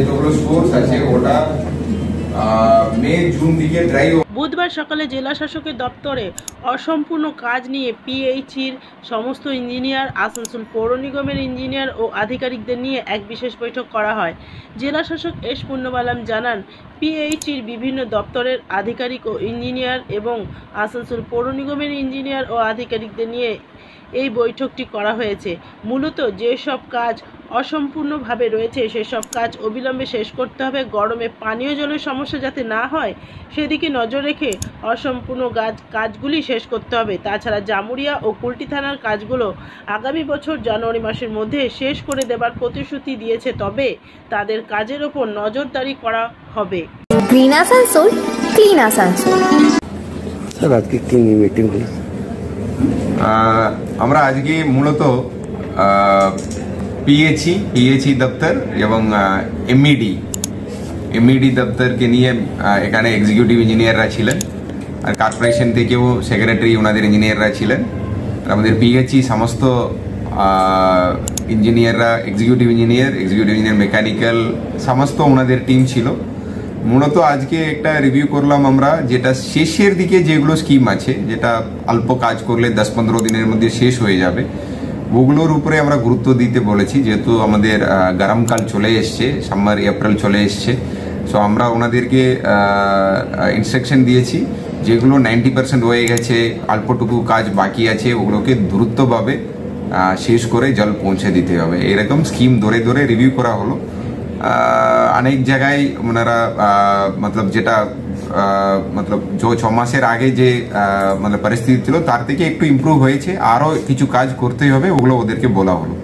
যতগুলো সোর্স আছে ওটা মে জুন দিকে ড্রাই। বুধবার সকালে জেলা শাসকের দপ্তরে অসম্পূর্ণ কাজ নিয়ে পিএইচির সমস্ত ইঞ্জিনিয়ার, আসানসোল পৌর নিগমের ইঞ্জিনিয়ার ও আধিকারিকদের নিয়ে এক বিশেষ বৈঠক করা হয়। জেলা শাসক এস পুণ্যবালাম জানান, পিএইচির বিভিন্ন দপ্তরের আধিকারিক ও ইঞ্জিনিয়ার এবং আসানসোল পৌর নিগমের ইঞ্জিনিয়ার ও আধিকারিকদের নিয়ে এই বৈঠকটি করা হয়েছে। মূলত যেসব কাজ অসম্পূর্ণভাবে রয়েছে সেসব কাজ অবিলম্বে শেষ করতে হবে। গরমে পানীয় জলের সমস্যা যাতে না হয় সেদিকে নজর রেখে অসম্পূর্ণ কাজগুলি শেষ করতে হবে। তাছাড়া জামুরিয়া ও কুলটি থানার কাজগুলো আগামী বছর জানুয়ারি মাসের মধ্যে শেষ করে দেবার প্রতিশ্রুতি দিয়েছে, তবে তাদের কাজের ওপর নজরদারি করা হবে। Green Asansol, clean Asansol. Sir আজকে কি মিটিং হলো? আমরা আজকে মূলত পিএইচি দপ্তর এবং এমইডি দপ্তরকে নিয়ে এখানে এক্সিকিউটিভ ইঞ্জিনিয়াররা ছিলেন, আর কর্পোরেশন থেকেও সেক্রেটারি ওনাদের ইঞ্জিনিয়াররা ছিলেন। আমাদের পিএইচি সমস্ত ইঞ্জিনিয়াররা, এক্সিকিউটিভ ইঞ্জিনিয়ার মেকানিক্যাল সমস্ত ওনাদের টিম ছিল। মূলত আজকে একটা রিভিউ করলাম আমরা, যেটা শেষের দিকে যেগুলো স্কিম আছে, যেটা অল্প কাজ করলে 10-15 দিনের মধ্যে শেষ হয়ে যাবে, ওগুলোর উপরে আমরা গুরুত্ব দিতে বলেছি। যেহেতু আমাদের গরমকাল চলে এসছে, সামার এপ্রিল চলে এসছে, সো আমরা ওনাদেরকে ইনস্ট্রাকশন দিয়েছি যেগুলো 90% হয়ে গেছে, অল্পটুকু কাজ বাকি আছে, ওগুলোকে দ্রুতভাবে শেষ করে জল পৌঁছে দিতে হবে। এরকম স্কিম ধরে ধরে রিভিউ করা হলো। অনেক জায়গায় ওনারা যেটা 6 মাসের আগে যে পরিস্থিতি ছিল তার থেকে একটু ইমপ্রুভ হয়েছে, আরও কিছু কাজ করতে হবে, ওগুলো ওদেরকে বলা হলো।